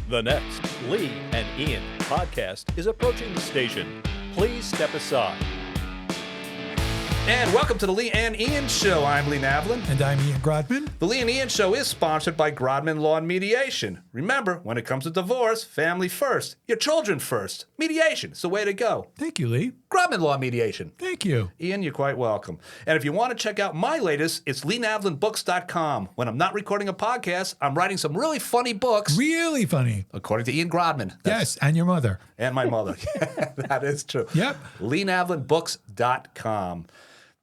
The next Lee and Ian podcast is approaching the station. Please step aside. And welcome to the Lee and Ian Show. I'm Lee Navlin. And I'm Ian Grodman. The Lee and Ian Show is sponsored by Grodman Law and Mediation. Remember, when it comes to divorce, family first, your children first. Mediation is the way to go. Thank you, Lee. Grodman Law and Mediation. Thank you. Ian, you're quite welcome. And if you want to check out my latest, it's LeeNavlinBooks.com. When I'm not recording a podcast, I'm writing some really funny books. Really funny. According to Ian Grodman. Yes, and your mother. And my mother. That is true. Yep. LeeNavlinBooks.com.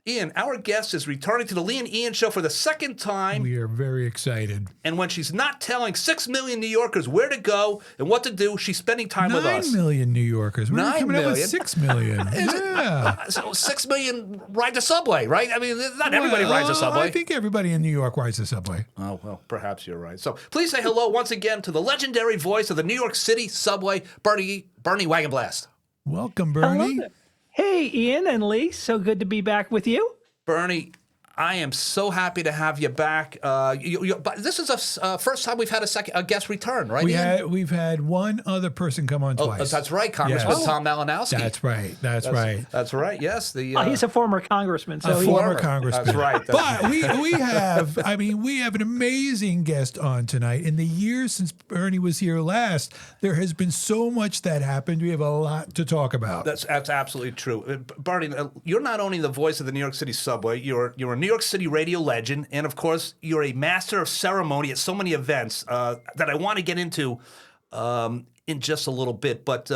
Ian, our guest is returning to the Lee and Ian Show for the second time. We are very excited. And when she's not telling 6 million New Yorkers where to go and what to do, she's spending time with us. 9 million New Yorkers. We're 9 coming up with million? 6 million. Yeah. So 6 million ride the subway, right? I mean, not everybody rides the subway. I think everybody in New York rides the subway. Oh, well, perhaps you're right. So please say hello once again to the legendary voice of the New York City subway, Bernie Wagenblast. Welcome, Bernie. Hello. Hey, Ian and Lee. So good to be back with you. Bernie, I am so happy to have you back. But this is the first time we've had a guest return, right? We've had one other person come on twice. That's right, Congressman Yes. Tom Malinowski. That's right. That's right. That's right. Yes, He's a former congressman, so A he- former congressman. That's right. But we have an amazing guest on tonight. In the years since Bernie was here last, there has been so much that happened. We have a lot to talk about. That's absolutely true. Bernie, you're not only the voice of the New York City subway, you're a New York City radio legend, and of course, you're a master of ceremony at so many events that I want to get into in just a little bit. But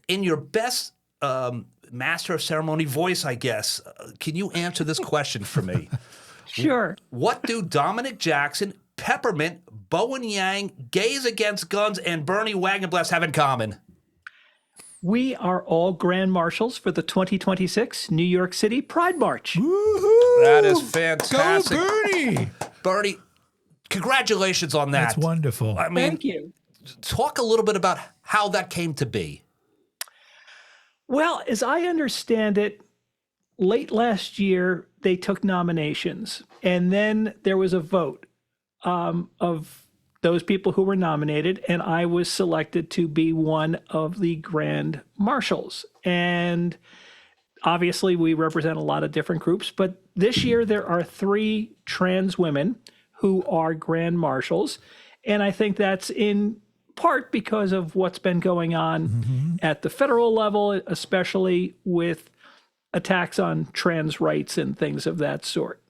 in your best master of ceremony voice, I guess, can you answer this question for me? Sure. What do Dominic Jackson, Peppermint, Bowen Yang, Gays Against Guns, and Bernie Wagenblast have in common? We are all grand marshals for the 2026 New York City Pride March. Woohoo! That is fantastic. Go, Bernie! Bernie, congratulations on that. That's wonderful. I mean, Thank you. talk a little bit about how that came to be. Well, as I understand it, late last year, they took nominations, and then there was a vote of those people who were nominated, and I was selected to be one of the grand marshals. And obviously, we represent a lot of different groups, but this year there are 3 trans women who are grand marshals, and I think that's in part because of what's been going on at the federal level, especially with attacks on trans rights and things of that sort.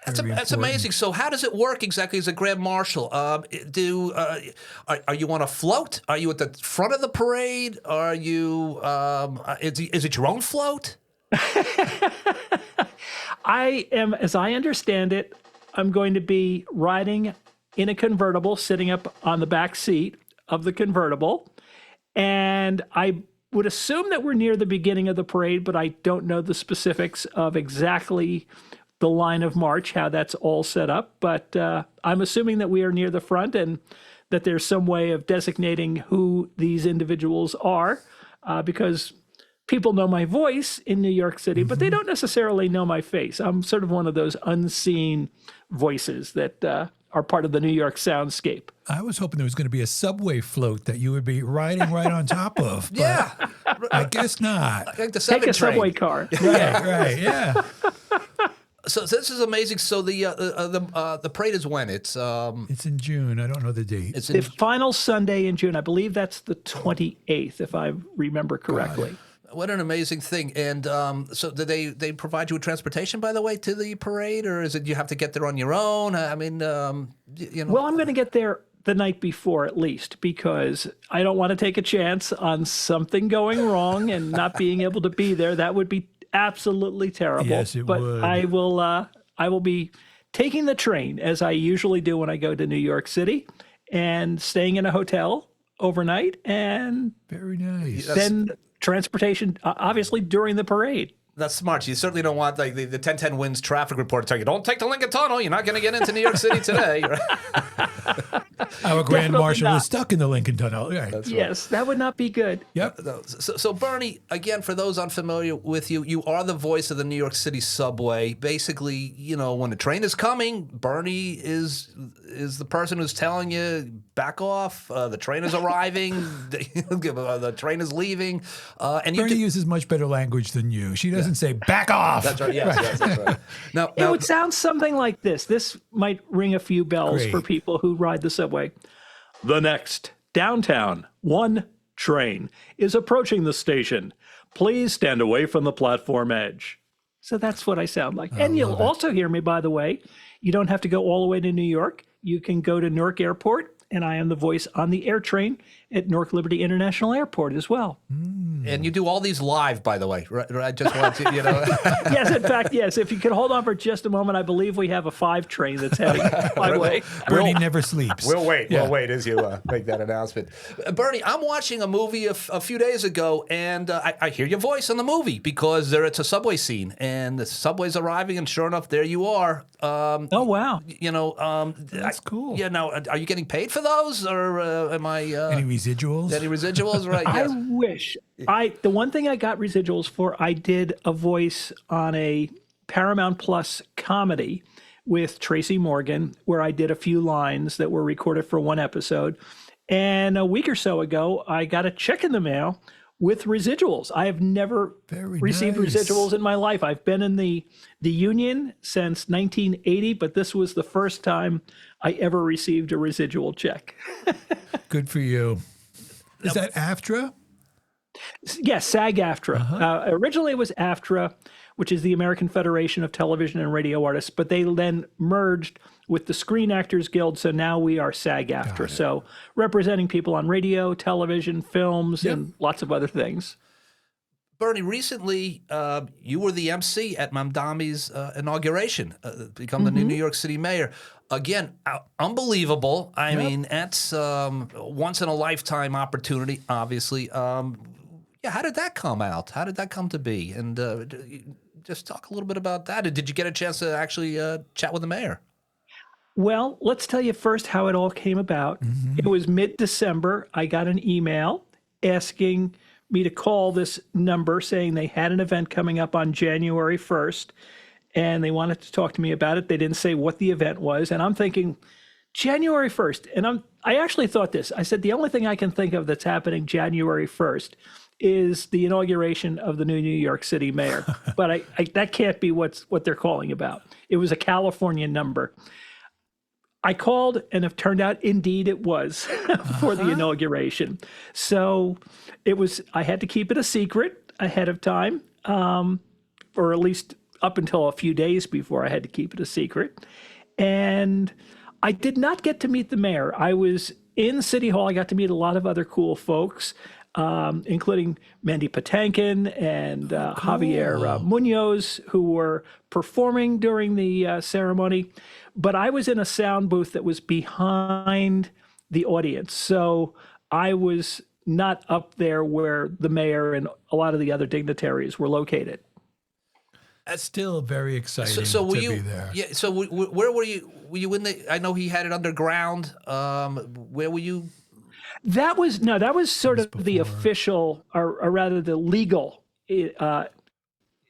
That's amazing. So how does it work exactly as a grand marshal? Are you on a float? Are you at the front of the parade? Are you? Is it your own float? I am, as I understand it, I'm going to be riding in a convertible, sitting up on the back seat of the convertible. And I would assume that we're near the beginning of the parade, but I don't know the specifics of exactly the line of march, how that's all set up. But I'm assuming that we are near the front and that there's some way of designating who these individuals are, because people know my voice in New York City, but they don't necessarily know my face. I'm sort of one of those unseen voices that are part of the New York soundscape. I was hoping there was going to be a subway float that you would be riding right on top of. But Yeah. I guess not. Like the Take 7 a train. subway car. Right, yeah. So this is amazing. So the parade is when? It's It's in June. I don't know the date. it's The in, final Sunday in June, I believe that's the 28th, if I remember correctly. what an amazing thing. And so do they provide you with transportation, by the way, to the parade, or is it you have to get there on your own? I mean, you know. Well, I'm going to get there the night before at least, because I don't want to take a chance on something going wrong and not being able to be there. That would be absolutely terrible. Yes, it but would. I will be taking the train, as I usually do when I go to New York City, and staying in a hotel overnight, and Very nice. then transportation, obviously, during the parade. That's smart. You certainly don't want like the 1010 Winds traffic report to tell you, don't take the Lincoln Tunnel. You're not going to get into New York City today. Our Grand Definitely Marshal not. is stuck in the Lincoln Tunnel. Right. Yes, that would not be good. Yep. So, Bernie, again, for those unfamiliar with you, you are the voice of the New York City Subway. Basically, when the train is coming, Bernie is the person who's telling you, back off, the train is arriving, the train is leaving. And Bernie uses much better language than you. She doesn't say, back off. That's right, yes, that's right. Now, It would sound something like this. This might ring a few bells Great. for people who ride the subway. The next downtown one train is approaching the station. Please stand away from the platform edge. So that's what I sound like. And you'll also hear me, by the way. You don't have to go all the way to New York. You can go to Newark Airport, and I am the voice on the air train at Newark Liberty International Airport as well. and you do all these live, by the way. Right? I just want to, Yes, in fact, yes. If you could hold on for just a moment, I believe we have a 5 train that's heading my way. Bernie never sleeps. We'll wait as you make that announcement. Bernie, I'm watching a movie a few days ago, and I hear your voice in the movie because it's a subway scene, and the subway's arriving, and sure enough, there you are. Oh, wow. That's cool. Yeah, now, are you getting paid for those, or am I... Any residuals? Any residuals, right? I Yes. wish. The one thing I got residuals for, I did a voice on a Paramount Plus comedy with Tracy Morgan, where I did a few lines that were recorded for one episode. And a week or so ago, I got a check in the mail with residuals. I have never received nice. residuals in my life. I've been in the union since 1980, but this was the first time I ever received a residual check. Good for you. Is that AFTRA? Yes, SAG-AFTRA. Originally, it was AFTRA, which is the American Federation of Television and Radio Artists, but they then merged with the Screen Actors Guild, so now we are SAG-AFTRA. So representing people on radio, television, films, and lots of other things. Bernie, recently you were the MC at Mamdani's inauguration, become the new York City mayor. Again, unbelievable. I mean, that's once in a lifetime opportunity, obviously. How did that come out? How did that come to be? And just talk a little bit about that. Did you get a chance to actually chat with the mayor? Well, let's tell you first how it all came about. It was mid-December. I got an email asking me to call this number saying they had an event coming up on January 1st, and they wanted to talk to me about it. They didn't say what the event was, and I'm thinking, January 1st. And I actually thought this. I said, the only thing I can think of that's happening January 1st is the inauguration of the new New York City mayor. But that can't be what they're calling about. It was a California number. I called, and it turned out, indeed, it was for the inauguration. So I had to keep it a secret ahead of time, or at least up until a few days before I had to keep it a secret. And I did not get to meet the mayor. I was in City Hall. I got to meet a lot of other cool folks, including Mandy Patinkin and Javier Munoz, who were performing during the ceremony. But I was in a sound booth that was behind the audience. So I was not up there where the mayor and a lot of the other dignitaries were located. That's still very exciting So were to you? be there. Yeah. So where were you? Were you in the? I know he had it underground. Where were you? That was sort of the official, or rather the legal.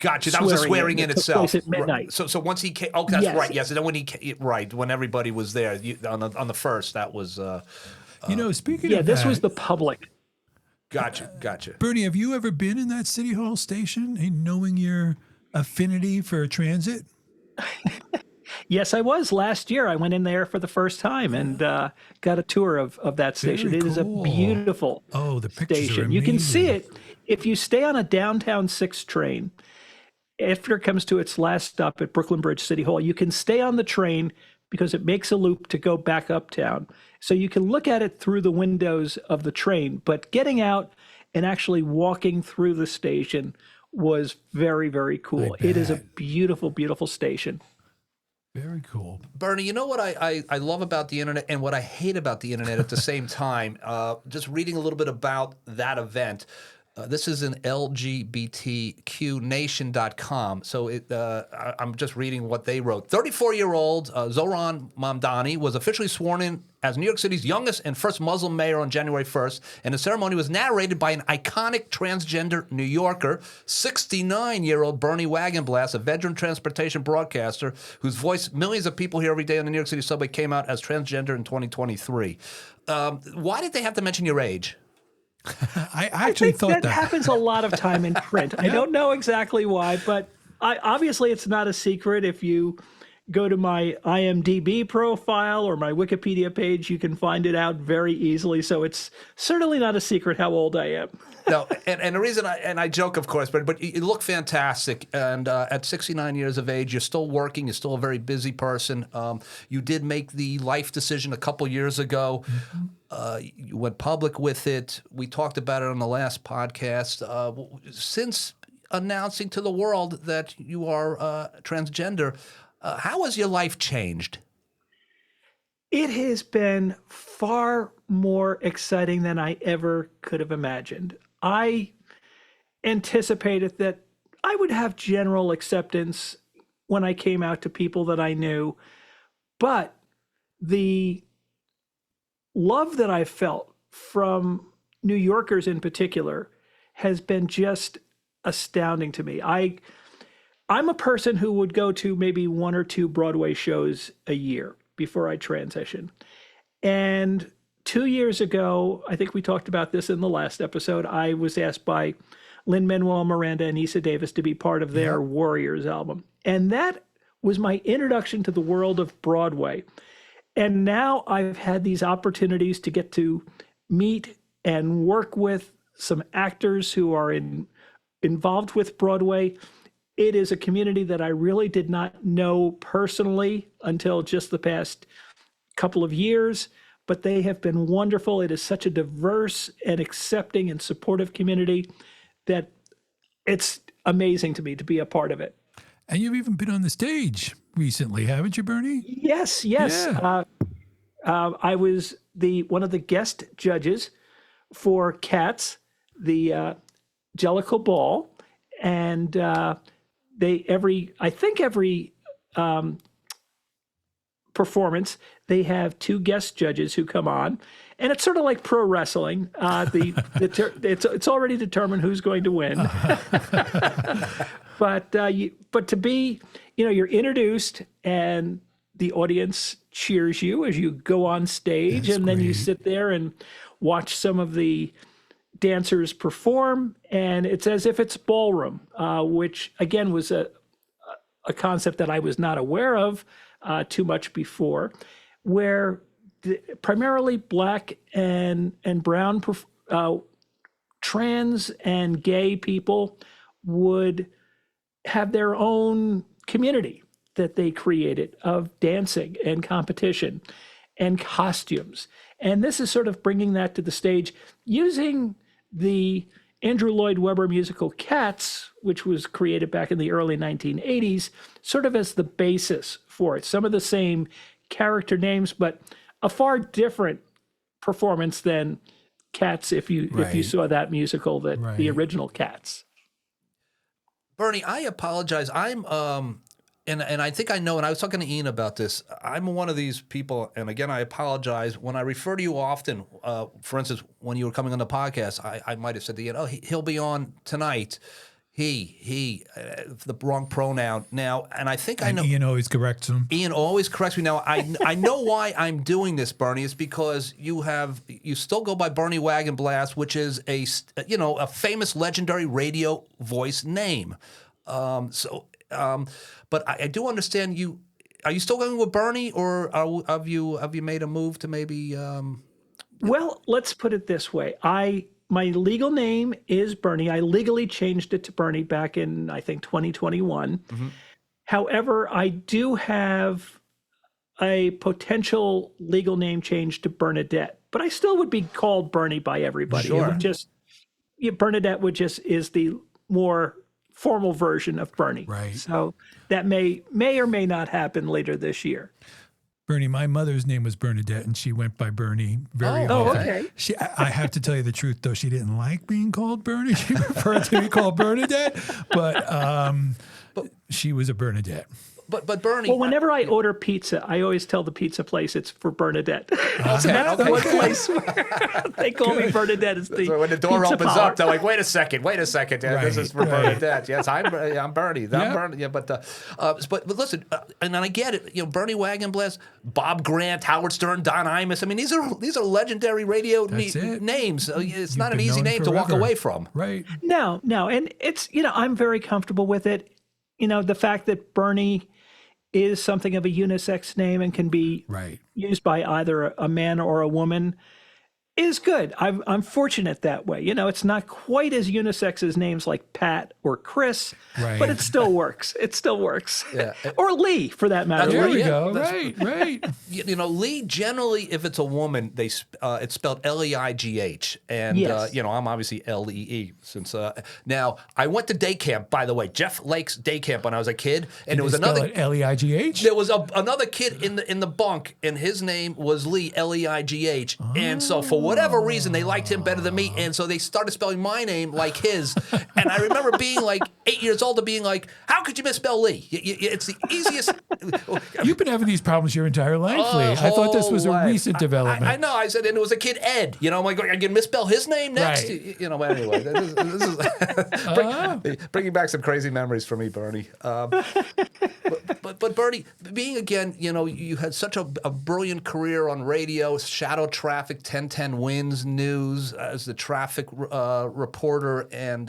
Gotcha. That was a swearing in that took itself. place at midnight. So once he came, that's Yes. right. Yes, and then when everybody was there on the first, that was. Speaking of This that, was the public. Gotcha. Bernie, have you ever been in that City Hall station and knowing your affinity for transit? Yes, I was. Last year, I went in there for the first time and got a tour of that station. Very It is a cool. beautiful The pictures station. are You can see amazing. it if you stay on a downtown 6 train. After it comes to its last stop at Brooklyn Bridge City Hall, you can stay on the train because it makes a loop to go back uptown. So you can look at it through the windows of the train, but getting out and actually walking through the station was very, very cool. It is a beautiful, beautiful station. Very cool. Bernie, you know what I love about the internet and what I hate about the internet at the same time? Just reading a little bit about that event. This is in LGBTQnation.com. So I'm just reading what they wrote. 34-year-old Zohran Mamdani was officially sworn in as New York City's youngest and first Muslim mayor on January 1st, and the ceremony was narrated by an iconic transgender New Yorker, 69-year-old Bernie Wagenblast, a veteran transportation broadcaster whose voice millions of people hear every day on the New York City subway, came out as transgender in 2023. Why did they have to mention your age? I actually thought that happens a lot of time in print. I don't know exactly why, but obviously it's not a secret. If you go to my IMDb profile or my Wikipedia page, you can find it out very easily. So it's certainly not a secret how old I am. No, and the reason I joke, of course, but you look fantastic. And at 69 years of age, you're still working. You're still a very busy person. You did make the life decision a couple years ago. You went public with it. We talked about it on the last podcast. Since announcing to the world that you are transgender, how has your life changed? It has been far more exciting than I ever could have imagined. I anticipated that I would have general acceptance when I came out to people that I knew, but the love that I felt from New Yorkers in particular has been just astounding to me. I'm a person who would go to maybe one or two Broadway shows a year before I transition. And 2 years ago, I think we talked about this in the last episode, I was asked by Lin-Manuel Miranda and Issa Davis to be part of their Warriors album. And that was my introduction to the world of Broadway. And now I've had these opportunities to get to meet and work with some actors who are involved with Broadway. It is a community that I really did not know personally until just the past couple of years, but they have been wonderful. It is such a diverse and accepting and supportive community that it's amazing to me to be a part of it. And you've even been on the stage recently, haven't you, Bernie? Yes. Yeah. I was one of the guest judges for Cats, the Jellicle Ball, and every performance, they have two guest judges who come on, and it's sort of like pro wrestling. It's already determined who's going to win. But to be, you're introduced and the audience cheers you as you go on stage. That's and then great. You sit there and watch some of the dancers perform, and it's as if it's ballroom, which again was a concept that I was not aware of too much before, where primarily Black and brown trans and gay people would have their own community that they created of dancing and competition and costumes. And this is sort of bringing that to the stage using the Andrew Lloyd Webber musical Cats, which was created back in the early 1980s, sort of as the basis for it. Some of the same character names, but a far different performance than Cats if you saw that musical, the original Cats. Bernie, I apologize. I'm and I think I know, and I was talking to Ian about this. I'm one of these people, and again, I apologize. When I refer to you often, for instance, when you were coming on the podcast, I might have said to Ian, "Oh, he'll be on tonight." He, the wrong pronoun now, and I think I know. Ian always corrects him. Ian always corrects me. Now I know why I'm doing this, Bernie. It's because you still go by Bernie Wagenblast, which is a famous, legendary radio voice name. But I do understand you. Are you still going with Bernie, or have you made a move to maybe? Well, let's put it this way. My legal name is Bernie. I legally changed it to Bernie back in, I think, 2021. Mm-hmm. However, I do have a potential legal name change to Bernadette, but I still would be called Bernie by everybody. Sure. It would Bernadette is the more formal version of Bernie. Right. So that may or may not happen later this year. Bernie, my mother's name was Bernadette, and she went by Bernie very Oh, often. okay. I have to tell you the truth, though. She didn't like being called Bernie. She preferred to be called Bernadette, but she was a Bernadette. But Bernie, Well, whenever I order pizza, I always tell the pizza place it's for Bernadette. okay. The one place where they call me Bernadette is the So when the door pizza opens parlor. up, they're like, wait a second. Yeah, this is for Bernadette. Yes, I'm Bernie. Yeah. Bernie. Yeah, but listen, and I get it. Bernie Wagenblast, Bob Grant, Howard Stern, Don Imus. I mean, these are legendary radio That's it. names. It's You've not an been easy known name to walk forever. away from. Right. No, and it's I'm very comfortable with it. The fact that Bernie is something of a unisex name and can be Right. used by either a man or a woman is good. I'm fortunate that way. It's not quite as unisex as names like Pat or Chris, Right. but it still works. It still works. Yeah. Or Lee, for that matter. There right. we Yeah, go. that's- Right. Lee, generally, if it's a woman, it's spelled Leigh, and Yes. I'm obviously Lee. Since now I went to day camp, by the way, Jeff Lake's day camp when I was a kid, and there was another. Leigh. There was another kid in the bunk, and his name was Lee, Leigh, and so for whatever reason they liked him better than me, and so they started spelling my name like his. And I remember being like 8 years old and being like, "How could you misspell Lee? It's the easiest." You've been having these problems your entire life, Lee. I thought this was a life. recent development. I know. I said, and it was a kid, Ed. I'm like, I can misspell his name next. Right. But anyway, this is bringing back some crazy memories for me, Bernie. But Bernie, being again, you had such a brilliant career on radio, Shadow Traffic, 1010 Wins News as the traffic reporter, and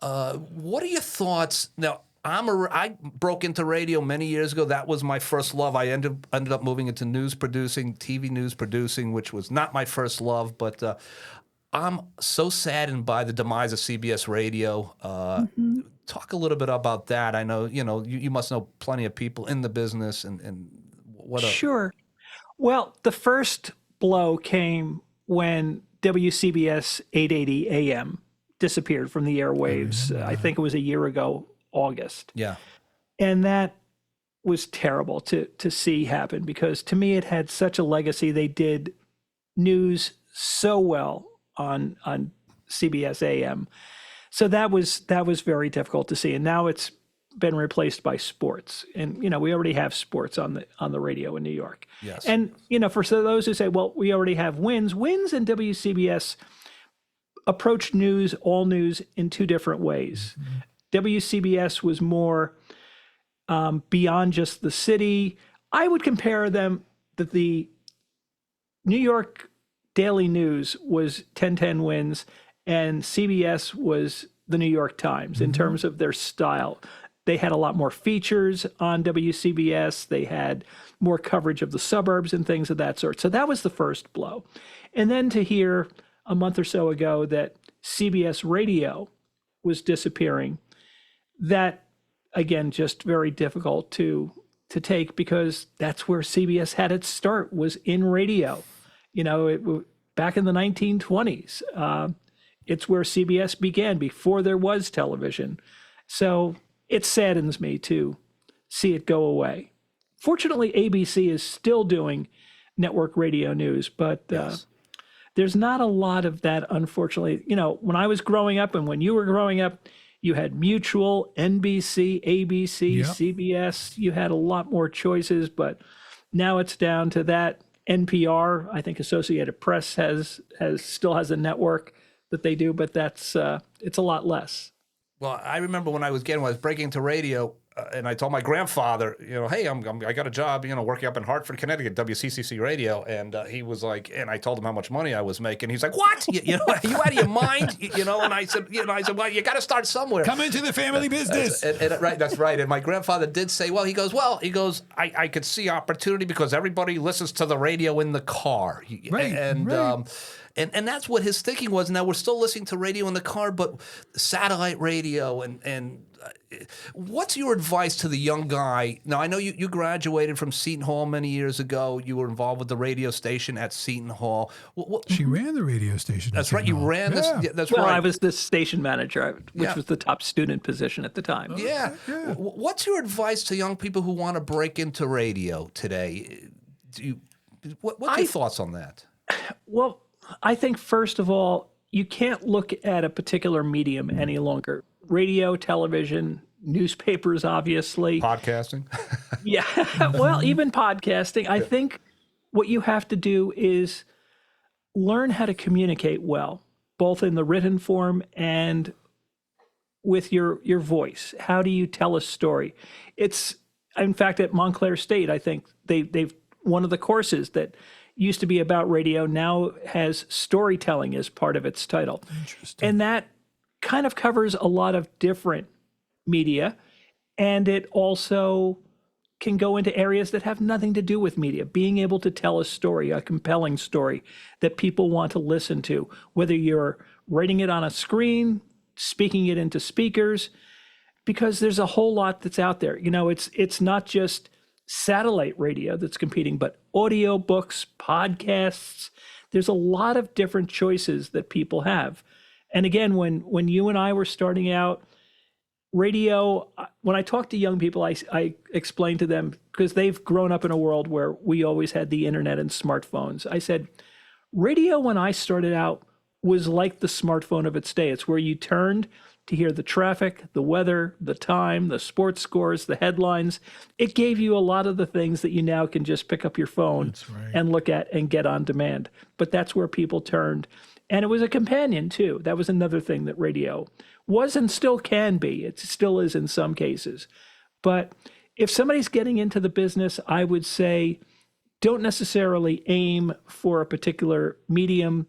what are your thoughts now? I broke into radio many years ago. That was my first love. I ended up moving into news producing, TV news producing, which was not my first love. But I'm so saddened by the demise of CBS Radio. Talk a little bit about that. I know you must know plenty of people in the business, and what. Sure. Well, the first blow came when WCBS 880 AM disappeared from the airwaves. I think it was a year ago, August. Yeah. And that was terrible to see happen, because to me it had such a legacy. They did news so well on CBS AM. So that was very difficult to see. And now it's been replaced by sports. And we already have sports on the radio in New York. Yes. And for those who say, well, we already have Wins and WCBS approached all news in two different ways. WCBS was more beyond just the city. I would compare them that the New York Daily News was 1010 Wins, and CBS was the New York Times in terms of their style. They had a lot more features on WCBS. They had more coverage of the suburbs and things of that sort. So that was the first blow. And then to hear a month or so ago that CBS Radio was disappearing, that, again, just very difficult to take, because that's where CBS had its start, was in radio. Back in the 1920s. It's where CBS began, before there was television. So it saddens me to see it go away. Fortunately, ABC is still doing network radio news, but there's not a lot of that, unfortunately. When I was growing up and when you were growing up, you had Mutual, NBC, ABC, Yep. CBS. You had a lot more choices, but now it's down to that. NPR, I think Associated Press still has a network that they do, but that's it's a lot less. Well, I remember when I was breaking into radio, and I told my grandfather, hey, I got a job, working up in Hartford, Connecticut, WCCC Radio, and he was like, and I told him how much money I was making. He's like, "What? Are you out of your mind?" And I said, well, you got to start somewhere. Come into the family business. Right, that's right. And my grandfather did say, he goes, I could see opportunity because everybody listens to the radio in the car, Right, right. And that's what his thinking was. Now we're still listening to radio in the car, but satellite radio and what's your advice to the young guy? Now I know you graduated from Seton Hall many years ago. You were involved with the radio station at Seton Hall. She ran the radio station. That's right. You ran this. Yeah, that's Well, right. I was the station manager, which was the top student position at the time. Yeah. What's your advice to young people who want to break into radio today? What's your thoughts on that? Well, I think first of all, you can't look at a particular medium any longer. Radio, television, newspapers, obviously. Podcasting? Yeah. Well, even podcasting. I think what you have to do is learn how to communicate well, both in the written form and with your voice. How do you tell a story? It's, in fact, at Montclair State, I think they've one of the courses that used to be about radio now has storytelling as part of its title. Interesting. And that kind of covers a lot of different media. And it also can go into areas that have nothing to do with media. Being able to tell a story, a compelling story that people want to listen to, whether you're writing it on a screen, speaking it into speakers, because there's a whole lot that's out there. You know, it's not just satellite radio that's competing, but audio books, podcasts. There's a lot of different choices that people have. And again, when you and I were starting out, radio, when I talk to young people, I explain to them, because they've grown up in a world where we always had the internet and smartphones. I said, radio when I started out was like the smartphone of its day. It's where you turned to hear the traffic, the weather, the time, the sports scores, the headlines. It gave you a lot of the things that you now can just pick up your phone and look at and get on demand. But that's where people turned. And it was a companion too. That was another thing that radio was and still can be. It still is in some cases. But if somebody's getting into the business, I would say don't necessarily aim for a particular medium.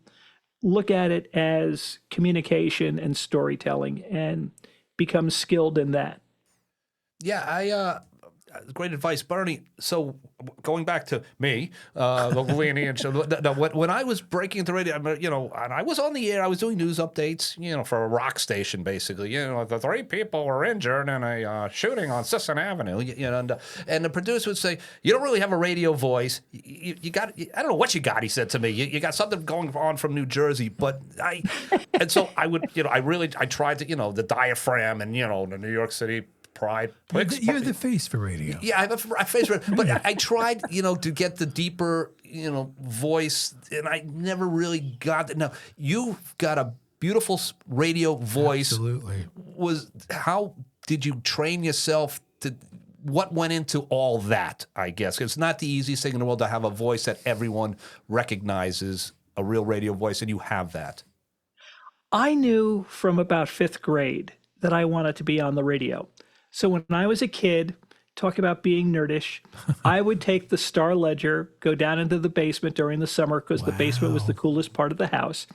Look at it as communication and storytelling and become skilled in that. Yeah, great advice, Bernie. So going back to me, when I was breaking into radio, and I was on the air, I was doing news updates, for a rock station, basically. The 3 people were injured in a shooting on Sisson Avenue, and the producer would say, "You don't really have a radio voice. You got, I don't know what you got," he said to me. You got something going on from New Jersey, and so I would, I tried to, the diaphragm and, the New York City Pride. You're the face for radio. Yeah, I have a face for it. But I tried, to get the deeper, voice, and I never really got it. Now, you've got a beautiful radio voice. Absolutely. How did you train yourself to, what went into all that, I guess? It's not the easiest thing in the world to have a voice that everyone recognizes, a real radio voice, and you have that. I knew from about 5th grade that I wanted to be on the radio. So when I was a kid, talk about being nerdish, I would take the Star Ledger, go down into the basement during the summer because the basement was the coolest part of the house,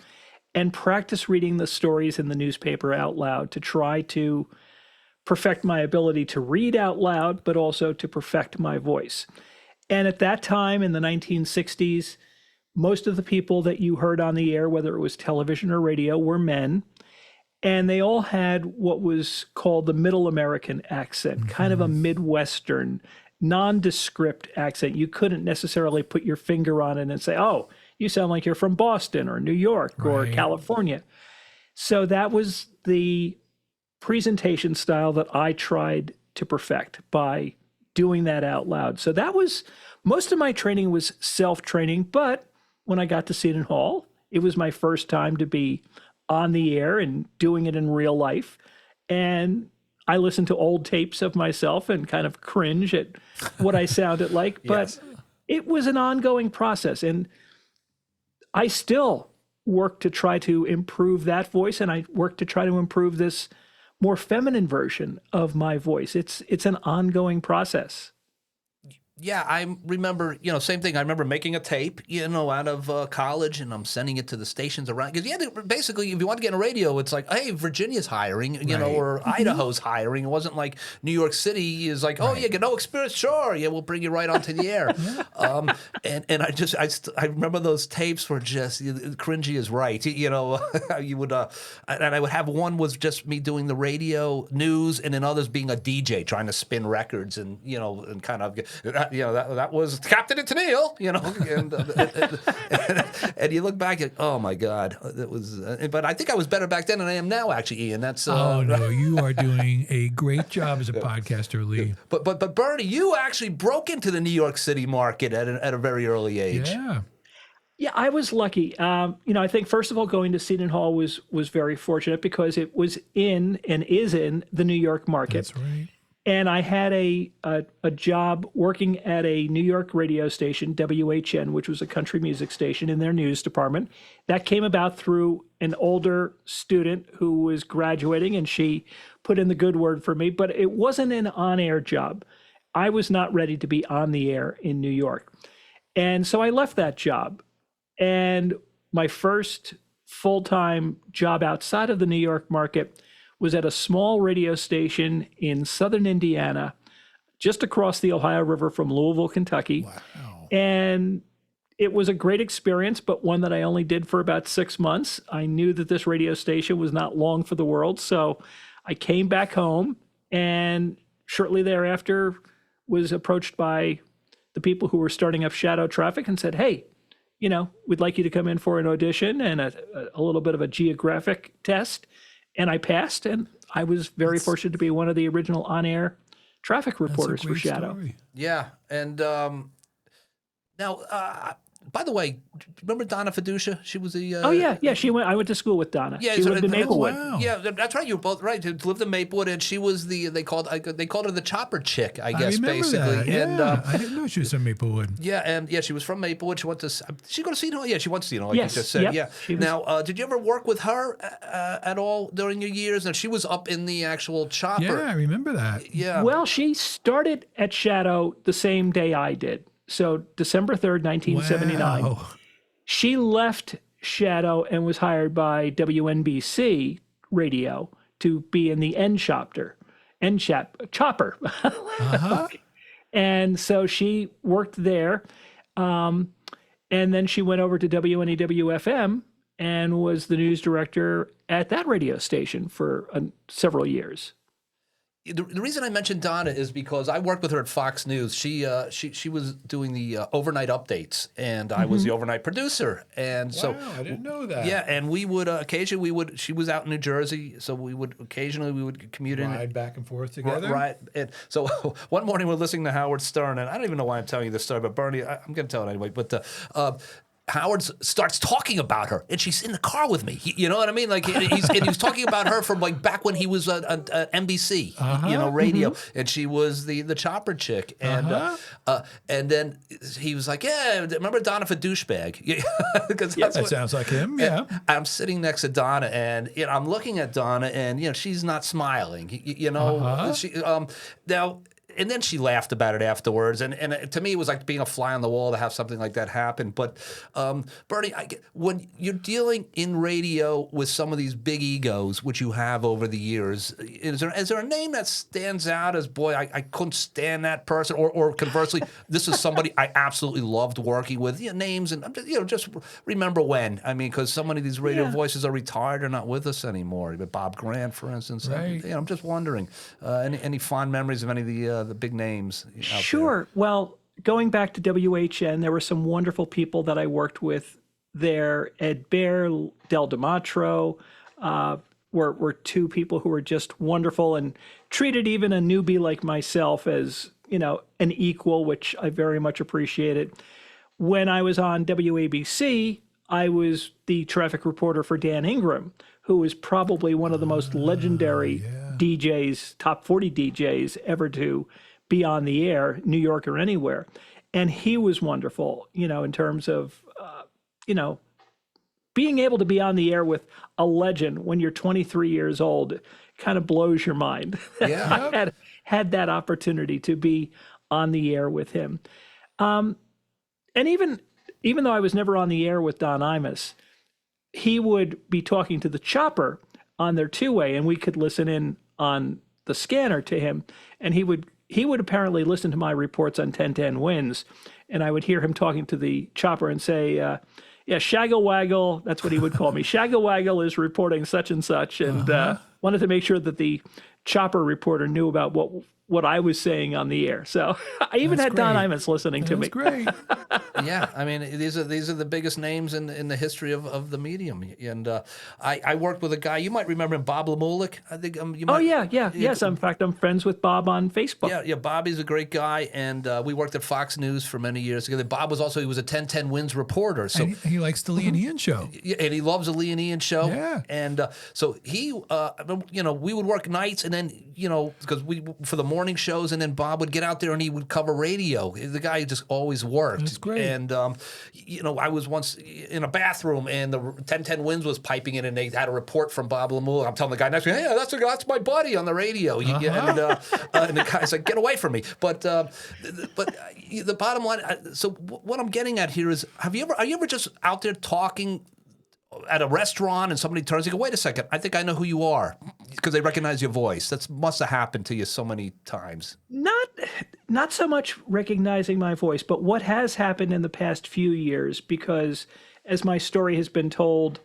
and practice reading the stories in the newspaper out loud to try to perfect my ability to read out loud, but also to perfect my voice. And at that time in the 1960s, most of the people that you heard on the air, whether it was television or radio, were men. And they all had what was called the Middle American accent, kind of a Midwestern, nondescript accent. You couldn't necessarily put your finger on it and say, "Oh, you sound like you're from Boston or New York or California." So that was the presentation style that I tried to perfect by doing that out loud. So that was, most of my training was self-training, but when I got to Seton Hall, it was my first time to be on the air and doing it in real life. And I listened to old tapes of myself and kind of cringe at what I sounded like, but it was an ongoing process. And I still work to try to improve that voice, and I work to try to improve this more feminine version of my voice. It's an ongoing process. Yeah, I remember, same thing. I remember making a tape, out of college, and I'm sending it to the stations around. Because, basically, if you want to get on radio, it's like, hey, Virginia's hiring, or Idaho's hiring. It wasn't like New York City is like, oh, yeah, get no experience. Sure, yeah, we'll bring you right onto the air. And I remember those tapes were just, cringy is right. You would, and I would have one was just me doing the radio news, and then others being a DJ trying to spin records and, and kind of, that was Captain and Tennille, and you look back at, oh my God, that was. But I think I was better back then than I am now, actually, Ian. That's. Oh no, you are doing a great job as a podcaster, Lee. But Bernie, you actually broke into the New York City market at a very early age. Yeah. Yeah, I was lucky. I think first of all, going to Seton Hall was very fortunate because it was in and is in the New York market. That's right. And I had a job working at a New York radio station, WHN, which was a country music station in their news department. That came about through an older student who was graduating, and she put in the good word for me. But it wasn't an on-air job. I was not ready to be on the air in New York. And so I left that job. And my first full-time job outside of the New York market was at a small radio station in southern Indiana, just across the Ohio River from Louisville, Kentucky. Wow. And it was a great experience, but one that I only did for about 6 months. I knew that this radio station was not long for the world, so I came back home and shortly thereafter was approached by the people who were starting up Shadow Traffic and said, hey, we'd like you to come in for an audition and a little bit of a geographic test. And I passed, and I was very fortunate to be one of the original on-air traffic reporters for Shadow. Story. Yeah, and now, by the way, remember Donna Fiducia? She was the. Oh yeah. I went to school with Donna. Yeah, she lived in Maplewood. Wow. Yeah, that's right. You were both right. She lived in Maplewood, and she was they called her the chopper chick, I guess, basically. That. Yeah. And I didn't know she was from Maplewood. Yeah, she was from Maplewood. She went to. Did she go to Seton Hall? Yeah, she went to Seton Hall. Like Yes, you just said. yep, Yeah. she was- Now, did you ever work with her at all during your years? And she was up in the actual chopper. Yeah, I remember that. Yeah. Well, she started at Shadow the same day I did. So December 3rd, 1979. Wow. She left Shadow and was hired by WNBC Radio to be in the chopper. Uh-huh. And so she worked there. And then she went over to WNEW-FM and was the news director at that radio station for several years. The reason I mentioned Donna is because I worked with her at Fox News. She was doing the overnight updates, and I was the overnight producer. And so, Wow, I didn't know that. Yeah, and we would occasionally she was out in New Jersey, so we would commute in. Ride back and forth together. Right. And so one morning we're listening to Howard Stern, and I don't even know why I'm telling you this story, but Bernie, I'm going to tell it anyway. But Howard starts talking about her, and she's in the car with me. You know what I mean? Like he was talking about her from like back when he was on NBC, radio, and she was the chopper chick, and then he was like, "Yeah, remember Donna for douchebag?" Because That sounds like him. Yeah. I'm sitting next to Donna, and I'm looking at Donna, and she's not smiling. She now. And then she laughed about it afterwards. And to me, it was like being a fly on the wall to have something like that happen. But, Bernie, when you're dealing in radio with some of these big egos, which you have over the years, is there a name that stands out as, boy, I couldn't stand that person? Or conversely, this is somebody I absolutely loved working with? Names and, just remember when. I mean, because so many of these radio voices are retired or not with us anymore. Bob Grant, for instance. Right. I'm just wondering, any fond memories of any of the big names out Sure. Well, going back to WHN, there were some wonderful people that I worked with there. Ed Baer, Del DiMatro were two people who were just wonderful and treated even a newbie like myself as, an equal, which I very much appreciated. When I was on WABC, I was the traffic reporter for Dan Ingram, who is probably one of the most legendary DJs, top 40 DJs ever to be on the air, New York or anywhere. And he was wonderful, in terms of, being able to be on the air with a legend when you're 23 years old kind of blows your mind. Yeah. I had that opportunity to be on the air with him. And even though I was never on the air with Don Imus, he would be talking to the chopper on their two-way, and we could listen in on the scanner to him, and he would apparently listen to my reports on 1010 Wins, and I would hear him talking to the chopper and say, Shaggle Waggle, that's what he would call me. Shaggle Waggle is reporting such and such, and wanted to make sure that the chopper reporter knew about what what I was saying on the air. So I even had Don great. Imus listening to me. That's great. Yeah, I mean, these are the biggest names in the history of the medium. And I worked with a guy, you might remember him, Bob Lemulik. I think you might. Oh, yeah. Yes, in fact, I'm friends with Bob on Facebook. Yeah, Bobby's a great guy, and we worked at Fox News for many years together. Bob was a 1010 Wins reporter, so And he likes the Lee and Ian show. yeah, and he loves the Lee and Ian show. Yeah. And so he, we would work nights, and then because we for the morning shows, and then Bob would get out there and he would cover radio. The guy just always worked. That's great. And I was once in a bathroom, and the 1010 Wins was piping in, and they had a report from Bob Lemuel. I'm telling the guy next to me, hey, that's my buddy on the radio. And the guy's like, get away from me. But the bottom line. So what I'm getting at here is, are you ever just out there talking at a restaurant and somebody turns and go, wait a second, I think I know who you are, because they recognize your voice? That must have happened to you so many times. Not so much recognizing my voice, but what has happened in the past few years, because as my story has been told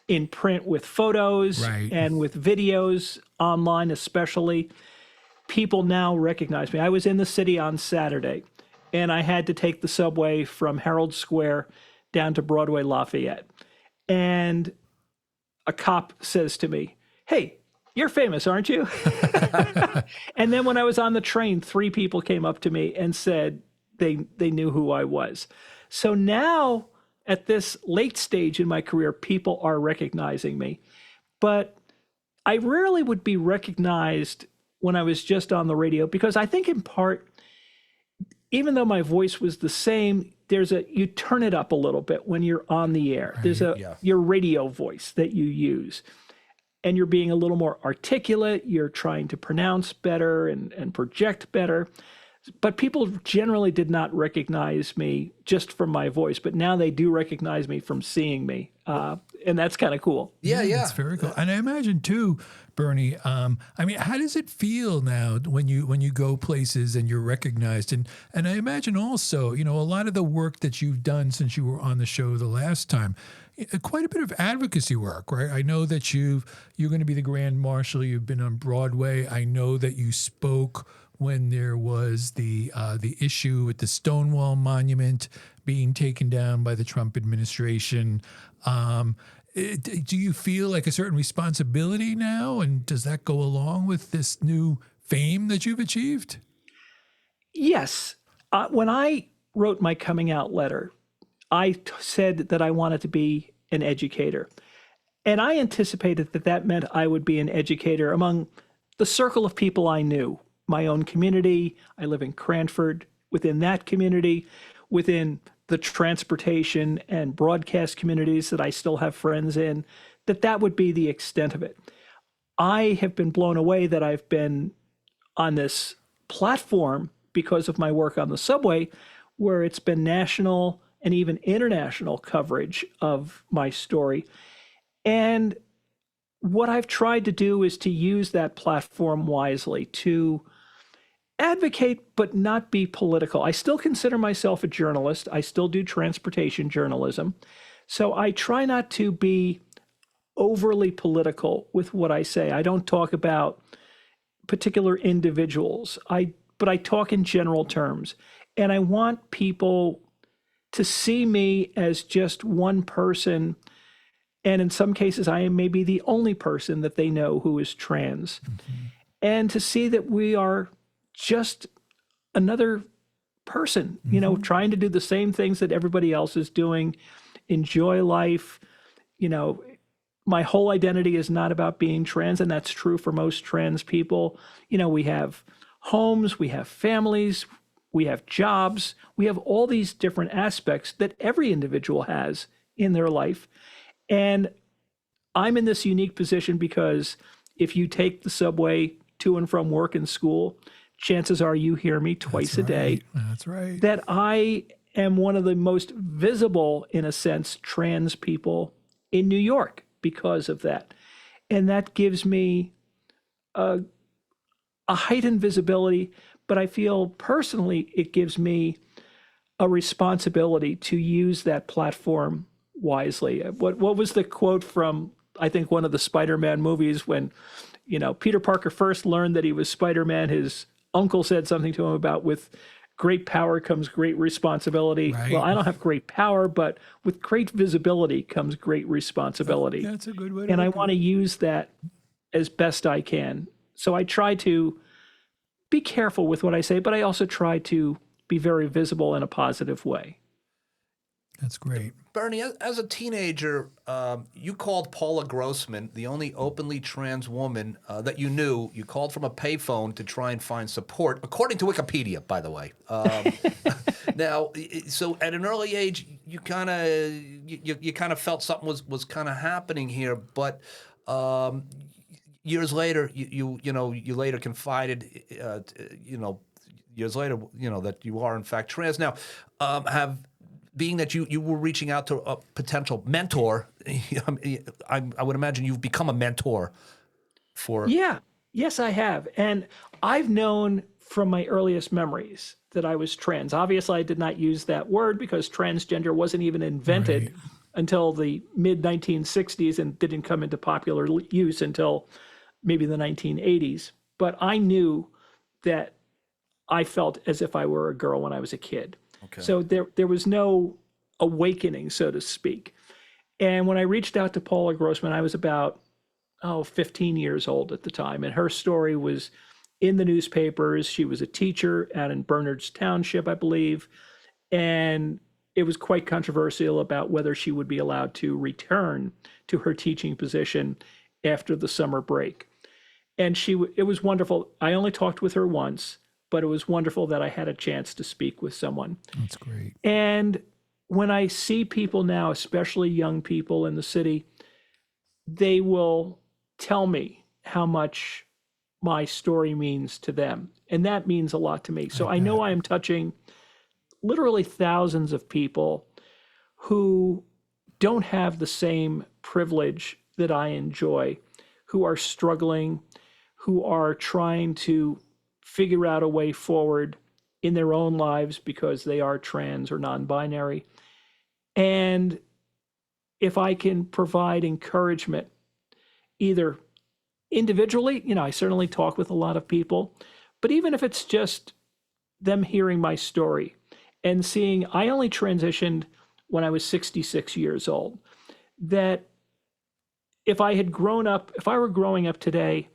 in print with photos Right. and with videos online especially, people now recognize me. I was in the city on Saturday, and I had to take the subway from Herald Square down to Broadway Lafayette. And a cop says to me, hey, you're famous, aren't you? And then when I was on the train, 3 people came up to me and said they knew who I was. So now at this late stage in my career, people are recognizing me. But I rarely would be recognized when I was just on the radio, because I think in part, even though my voice was the same, you turn it up a little bit when you're on the air. There's your radio voice that you use, and you're being a little more articulate. You're trying to pronounce better and project better. But people generally did not recognize me just from my voice, but now they do recognize me from seeing me. And that's kind of cool. Yeah. It's very cool. And I imagine too, Bernie, how does it feel now when you go places and you're recognized? And I imagine also, a lot of the work that you've done since you were on the show the last time, quite a bit of advocacy work, right? I know that you're going to be the Grand Marshal. You've been on Broadway. I know that you spoke when there was the issue with the Stonewall Monument being taken down by the Trump administration. Do you feel like a certain responsibility now? And does that go along with this new fame that you've achieved? Yes. When I wrote my coming out letter, I said that I wanted to be an educator. And I anticipated that meant I would be an educator among the circle of people I knew. My own community. I live in Cranford. Within that community, within the transportation and broadcast communities that I still have friends in, that would be the extent of it. I have been blown away that I've been on this platform because of my work on the subway, where it's been national and even international coverage of my story. And what I've tried to do is to use that platform wisely to advocate, but not be political. I still consider myself a journalist. I still do transportation journalism. So I try not to be overly political with what I say. I don't talk about particular individuals, but I talk in general terms. And I want people to see me as just one person. And in some cases, I am maybe the only person that they know who is trans. Mm-hmm. And to see that we are just another person, trying to do the same things that everybody else is doing, enjoy life. My whole identity is not about being trans, and that's true for most trans people. We have homes, we have families, we have jobs, we have all these different aspects that every individual has in their life. And I'm in this unique position because if you take the subway to and from work and school, chances are you hear me twice a day. That's right. That I am one of the most visible, in a sense, trans people in New York because of that. And that gives me a heightened visibility, but I feel personally it gives me a responsibility to use that platform wisely. What was the quote from, I think, one of the Spider-Man movies when, Peter Parker first learned that he was Spider-Man? His uncle said something to him about with great power comes great responsibility. Right. Well, I don't have great power, but with great visibility comes great responsibility. That's a good way to And I look at want to it. use that as best I can. So I try to be careful with what I say, but I also try to be very visible in a positive way. That's great. Bernie, as a teenager, you called Paula Grossman, the only openly trans woman that you knew. You called from a payphone to try and find support, according to Wikipedia, by the way. Now, so at an early age, you kind of felt something was kind of happening here, but years later, you later confided, years later, that you are in fact trans. Now, being that you were reaching out to a potential mentor, I would imagine you've become a mentor for. Yeah, yes, I have. And I've known from my earliest memories that I was trans. Obviously, I did not use that word because transgender wasn't even invented until the mid 1960s and didn't come into popular use until maybe the 1980s. But I knew that I felt as if I were a girl when I was a kid. Okay. So there was no awakening, so to speak. And when I reached out to Paula Grossman, I was about 15 years old at the time, and her story was in the newspapers. She was a teacher out in Bernards Township, I believe, and it was quite controversial about whether she would be allowed to return to her teaching position after the summer break. And it was wonderful. I only talked with her once, but it was wonderful that I had a chance to speak with someone. That's great. And when I see people now, especially young people in the city, they will tell me how much my story means to them. And that means a lot to me. So I know I am touching literally thousands of people who don't have the same privilege that I enjoy, who are struggling, who are trying to figure out a way forward in their own lives because they are trans or non-binary. And if I can provide encouragement, either individually, I certainly talk with a lot of people, but even if it's just them hearing my story and seeing I only transitioned when I was 66 years old, that if I were growing up today,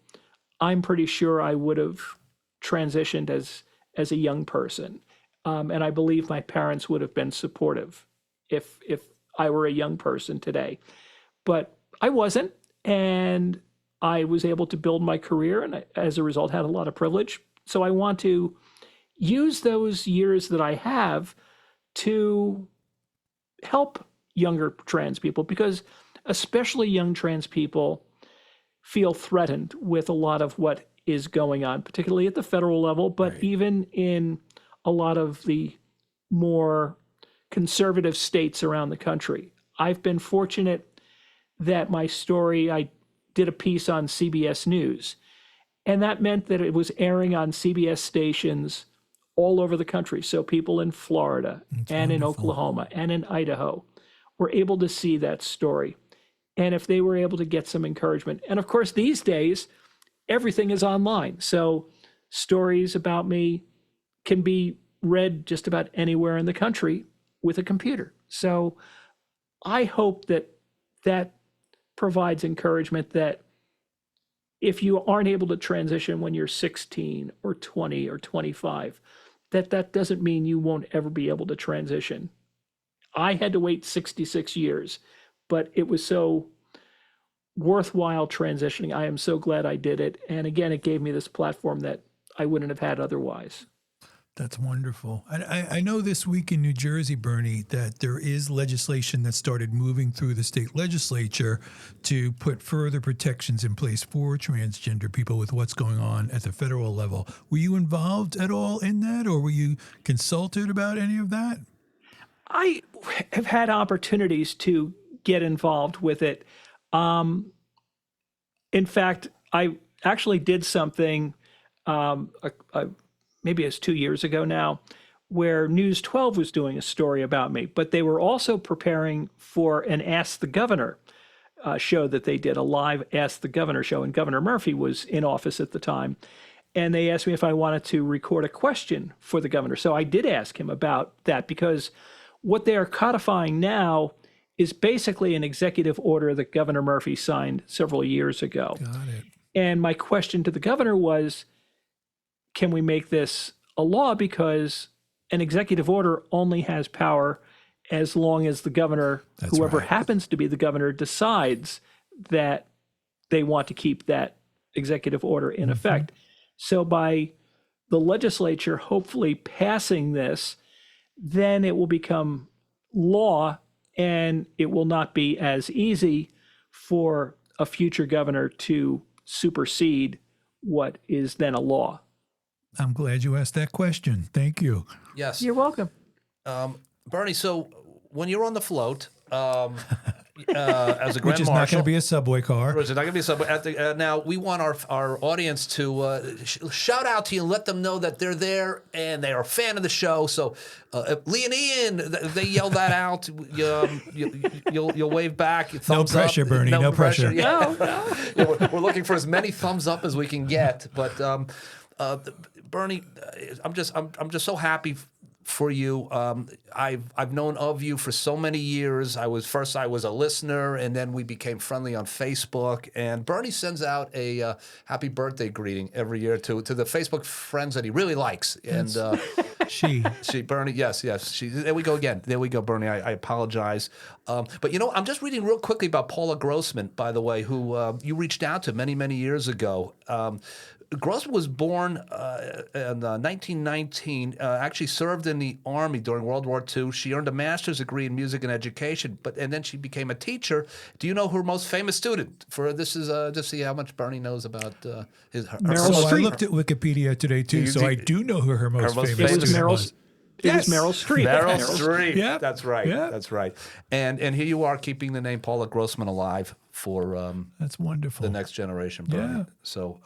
I'm pretty sure I would have transitioned as a young person. And I believe my parents would have been supportive if I were a young person today. But I wasn't, and I was able to build my career, and as a result had a lot of privilege. So I want to use those years that I have to help younger trans people, because especially young trans people feel threatened with a lot of what is going on, particularly at the federal level, but even in a lot of the more conservative states around the country. I've been fortunate that my story, I did a piece on CBS News, and that meant that it was airing on CBS stations all over the country. So people in Florida and in Oklahoma and in Idaho were able to see that story. And if they were able to get some encouragement, and of course these days, everything is online. So stories about me can be read just about anywhere in the country with a computer. So I hope that provides encouragement that if you aren't able to transition when you're 16 or 20 or 25, that doesn't mean you won't ever be able to transition. I had to wait 66 years, but it was so worthwhile transitioning. I am so glad I did it. And again, it gave me this platform that I wouldn't have had otherwise. That's wonderful. I know this week in New Jersey, Bernie, that there is legislation that started moving through the state legislature to put further protections in place for transgender people with what's going on at the federal level. Were you involved at all in that, or were you consulted about any of that? I have had opportunities to get involved with it. In fact, I actually did something maybe it's 2 years ago now, where News 12 was doing a story about me, but they were also preparing for an Ask the Governor show that they did, a live Ask the Governor show, and Governor Murphy was in office at the time. and they asked me if I wanted to record a question for the governor. So I did ask him about that, because what they are codifying now is basically an executive order that Governor Murphy signed several years ago. Got it. And my question to the governor was, can we make this a law? Because an executive order only has power as long as the governor, That's whoever right. happens to be the governor, decides that they want to keep that executive order in effect. So by the legislature hopefully passing this, then it will become law, and it will not be as easy for a future governor to supersede what is then a law. I'm glad you asked that question. Thank you. Yes. You're welcome. Bernie, so when you're on the float, as a grand Which is not marshal, going to be a subway car. Which is not going to be subway. Now, we want our audience to shout out to you and let them know that they're there and they are a fan of the show. So, Lee and Ian, they yell that out. You'll wave back. Thumbs No pressure, up. Bernie. No pressure. Yeah. No. Yeah, we're looking for as many thumbs up as we can get. But Bernie, I'm just so happy for you. I've known of you for so many years. I was a listener, and then we became friendly on Facebook. And Bernie sends out a happy birthday greeting every year to the Facebook friends that he really likes. And she Bernie, yes. There we go again. There we go, Bernie. I apologize. But I'm just reading real quickly about Paula Grossman, by the way, who you reached out to many years ago. Grossman was born in 1919, actually served in the Army during World War II. She earned a master's degree in music and education, and then she became a teacher. Do you know her most famous student? This is just see how much Bernie knows about her Meryl So I Streep. looked at Wikipedia today, too, so I do know who her most most famous famous It student was was. It was Meryl Streep. Meryl Streep. Yep. That's right. Yep. That's right. And here you are keeping the name Paula Grossman alive for That's wonderful. the next generation, Bernie. Yeah. So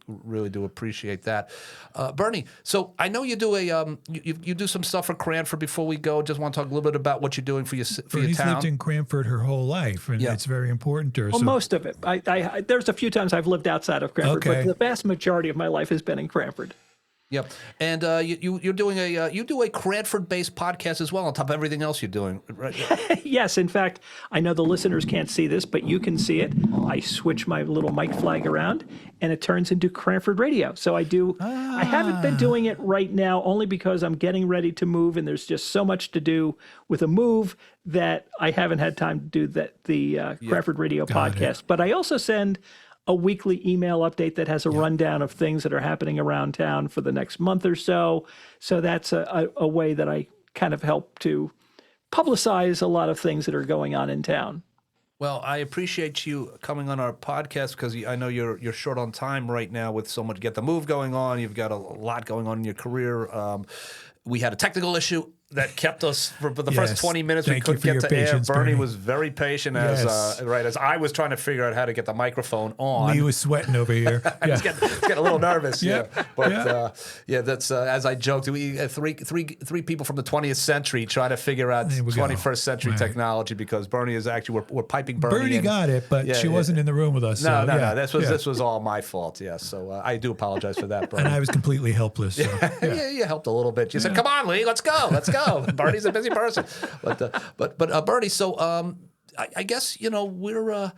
really do appreciate that, Bernie. So I know you do you do some stuff for Cranford. Before we go, just want to talk a little bit about what you're doing for your Bernie's town. lived in Cranford her whole life, and Yeah. it's very important to her. Well, So most of it. I there's a few times I've lived outside of Cranford, Okay. but the vast majority of my life has been in Cranford. Yep. And you're doing you do a Cranford-based podcast as well, on top of everything else you're doing, right? Yes, in fact, I know the listeners can't see this, but you can see it. I switch my little mic flag around, and it turns into Cranford Radio. So I do. I haven't been doing it right now, only because I'm getting ready to move, and there's just so much to do with a move that I haven't had time to do the Cranford Radio podcast. But I also send a weekly email update that has a rundown of things that are happening around town for the next month or so. So that's a way that I kind of help to publicize a lot of things that are going on in town. Well, I appreciate you coming on our podcast because I know you're short on time right now with so much. You got the move going on. You've got a lot going on in your career. We had a technical issue that kept us for the first Yes. 20 minutes. We Thank you couldn't for get your to air. patience, Bernie Bernie. was very patient Yes. as I was trying to figure out how to get the microphone on. Lee was sweating over here. It's getting a little nervous. Yeah. But that's as I joked. We had three people from the 20th century trying to figure out There we go. 21st century Right. technology because Bernie is actually we're piping Bernie. Bernie in. got it, but she wasn't in the room with us. No, so, no. yeah. This was all my fault. Yes, so I do apologize for that, Bernie. And I was completely helpless. So. Yeah, you helped a little bit. You said, "Come on, Lee, let's go." Bernie's a busy person, but Bernie. So I guess we're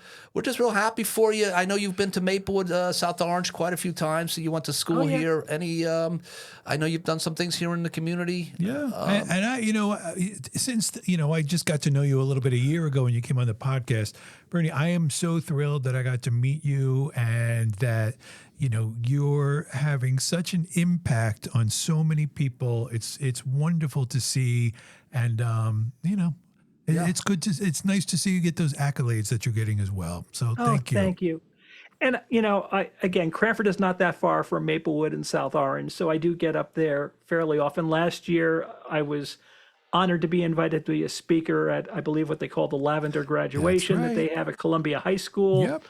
just real happy for you. I know you've been to Maplewood, South Orange, quite a few times. So you went to school here. I know you've done some things here in the community. Yeah, and I, since I just got to know you a little bit a year ago when you came on the podcast, Bernie. I am so thrilled that I got to meet you and that you're having such an impact on so many people. It's wonderful to see, and it's good to. It's nice to see you get those accolades that you're getting as well. So thank you. Thank you. And again, Cranford is not that far from Maplewood and South Orange, so I do get up there fairly often. Last year, I was honored to be invited to be a speaker at, I believe, what they call the Lavender graduation that they have at Columbia High School. Yep.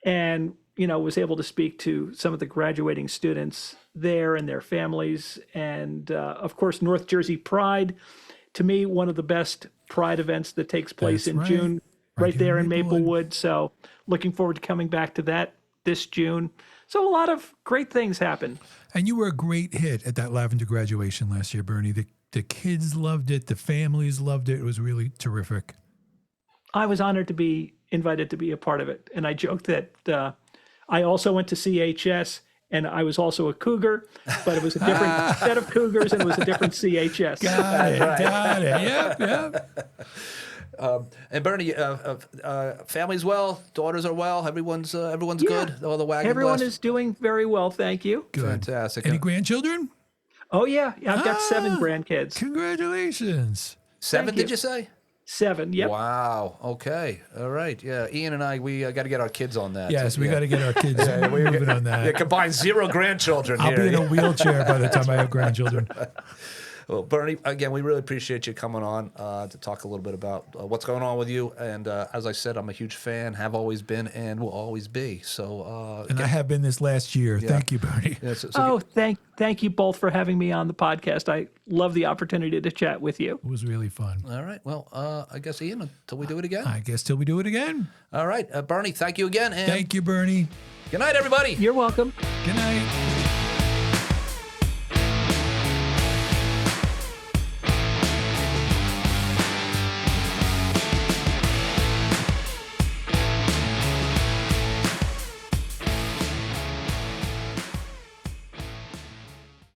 And was able to speak to some of the graduating students there and their families. And of course, North Jersey Pride, to me, one of the best Pride events that takes place That's in right. June, Right right here there in in Maplewood. Maplewood. So looking forward to coming back to that this June. So a lot of great things happened. And you were a great hit at that lavender graduation last year, Bernie. The kids loved it. The families loved it. It was really terrific. I was honored to be invited to be a part of it. And I joked that I also went to CHS and I was also a cougar, but it was a different set of cougars and it was a different CHS. Got it. Yep. And Bernie, family's well, daughters are well, everyone's good. All the Wagenblast. Everyone is doing very well, thank you. Good. Fantastic. Any grandchildren? Oh yeah, I've got 7 grandkids. Congratulations. 7, Thank did you. you say? 7, yep. Wow. Okay. All right. Yeah. Ian and I, we got to get our kids on that. Yes, we got to get our kids moving on that. Yeah, combine 0 grandchildren I'll here. be in a wheelchair by the time I have grandchildren. Well, Bernie, again, we really appreciate you coming on to talk a little bit about what's going on with you. And as I said, I'm a huge fan, have always been, and will always be. So, And I have been this last year. Thank you, Bernie. yeah, so Oh, thank you both for having me on the podcast. I love the opportunity to chat with you. It was really fun. all right. Well, I guess, Ian, until we do it again. I guess till we do it again. All right. Bernie, thank you again. And Thank you, Bernie. good night, everybody. You're welcome. Good night.